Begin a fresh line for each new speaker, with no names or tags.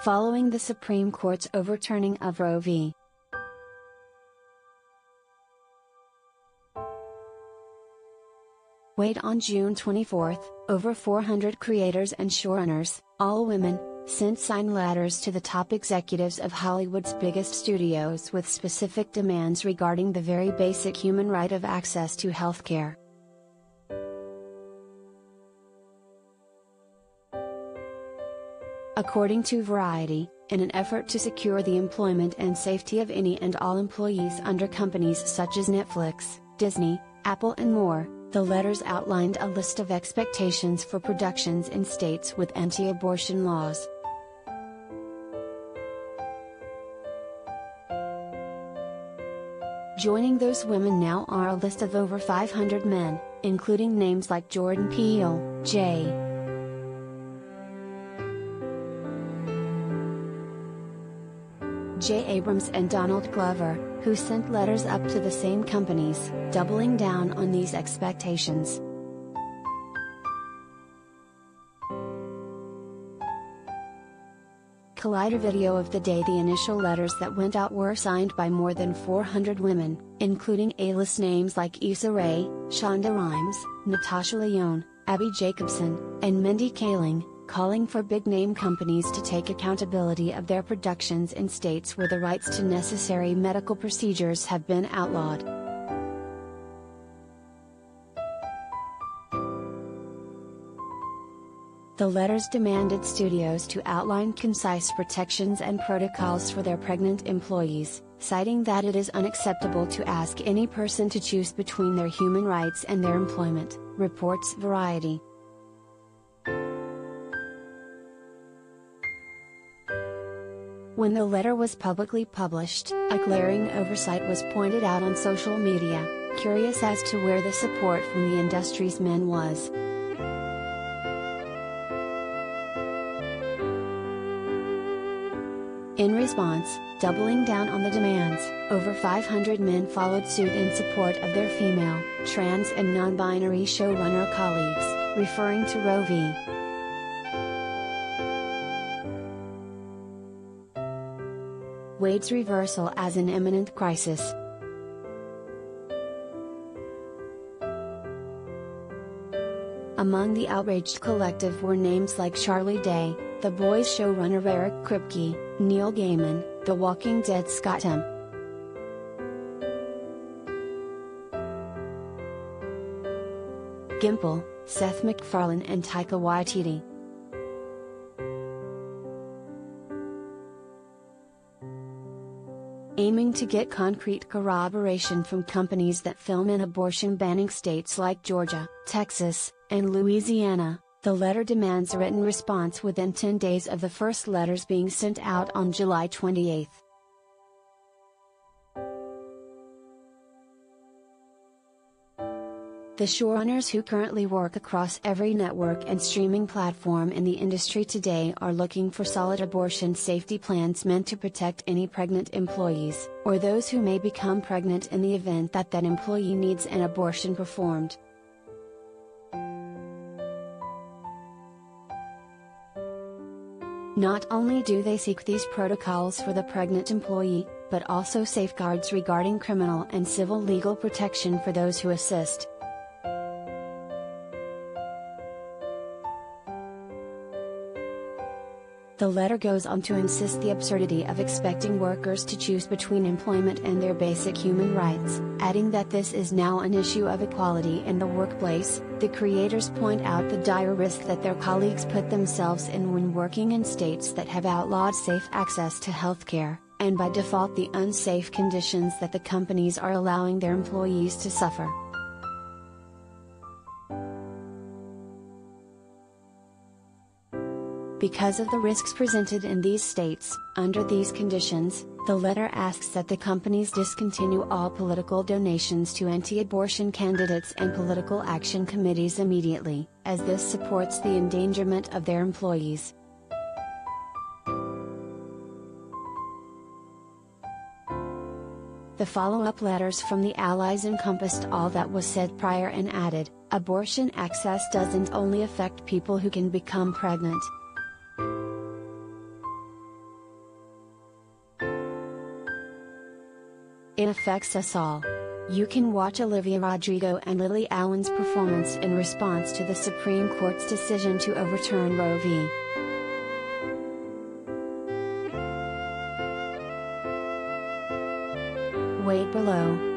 following the Supreme Court's overturning of Roe v. Wade. On June 24, over 400 creators and showrunners, all women, sent signed letters to the top executives of Hollywood's biggest studios with specific demands regarding the very basic human right of access to healthcare. According to Variety, in an effort to secure the employment and safety of any and all employees under companies such as Netflix, Disney, Apple and more, the letters outlined a list of expectations for productions in states with anti-abortion laws. Joining those women now are a list of over 500 men, including names like Jordan Peele, J. Abrams and Donald Glover, who sent letters up to the same companies, doubling down on these expectations. Collider video of the day. The initial letters that went out were signed by more than 400 women, including A-list names like Issa Rae, Shonda Rhimes, Natasha Lyonne, Abby Jacobson, and Mindy Kaling, calling for big-name companies to take accountability of their productions in states where the rights to necessary medical procedures have been outlawed. The letters demanded studios to outline concise protections and protocols for their pregnant employees, citing that it is unacceptable to ask any person to choose between their human rights and their employment, reports Variety. When the letter was publicly published, a glaring oversight was pointed out on social media, curious as to where the support from the industry's men was. In response, doubling down on the demands, over 500 men followed suit in support of their female, trans and non-binary showrunner colleagues, referring to Roe v. Wade's reversal as an imminent crisis. Among the outraged collective were names like Charlie Day, The Boys showrunner Eric Kripke, Neil Gaiman, The Walking Dead Scott M. Gimple, Seth MacFarlane and Taika Waititi. Aiming to get concrete corroboration from companies that film in abortion-banning states like Georgia, Texas, and Louisiana, the letter demands a written response within 10 days of the first letters being sent out on July 28. The showrunners who currently work across every network and streaming platform in the industry today are looking for solid abortion safety plans meant to protect any pregnant employees, or those who may become pregnant in the event that that employee needs an abortion performed. Not only do they seek these protocols for the pregnant employee, but also safeguards regarding criminal and civil legal protection for those who assist. The letter goes on to insist the absurdity of expecting workers to choose between employment and their basic human rights, adding that this is now an issue of equality in the workplace. The creators point out the dire risk that their colleagues put themselves in when working in states that have outlawed safe access to healthcare, and by default the unsafe conditions that the companies are allowing their employees to suffer. Because of the risks presented in these states, under these conditions, the letter asks that the companies discontinue all political donations to anti-abortion candidates and political action committees immediately, as this supports the endangerment of their employees. The follow-up letters from the allies encompassed all that was said prior and added, abortion access doesn't only affect people who can become pregnant. It affects us all. You can watch Olivia Rodrigo and Lily Allen's performance in response to the Supreme Court's decision to overturn Roe v. Wade below.